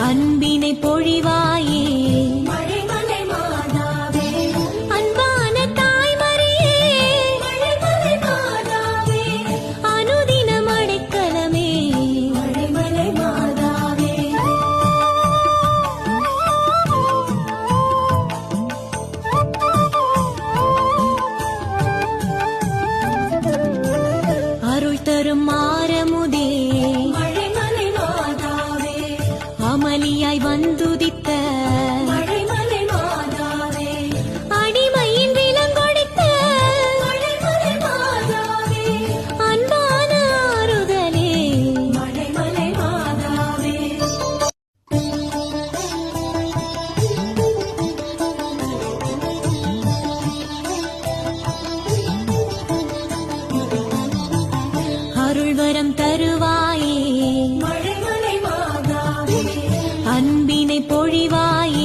அன்பினை பொழிவாயே மழைமலை மாதாவே அன்பான தாய்மரியே மழைமலை மாதாவே அனுதினம் அடைக்கலமே மழைமலை மாதாவே அருள் தரும் மாறமுதே மழைமலை மாதாவே அமளியாய் வந்துதித்த மழைமலை மாதாவே அடிமையின் விலங்கொடித்த மழைமலை மாதாவே அன்பான ஆறுதலே மழைமலை மாதாவே அருள்வரம் தருவாயே மழைமலை மாதாவே அன்பினை பொழிவாயே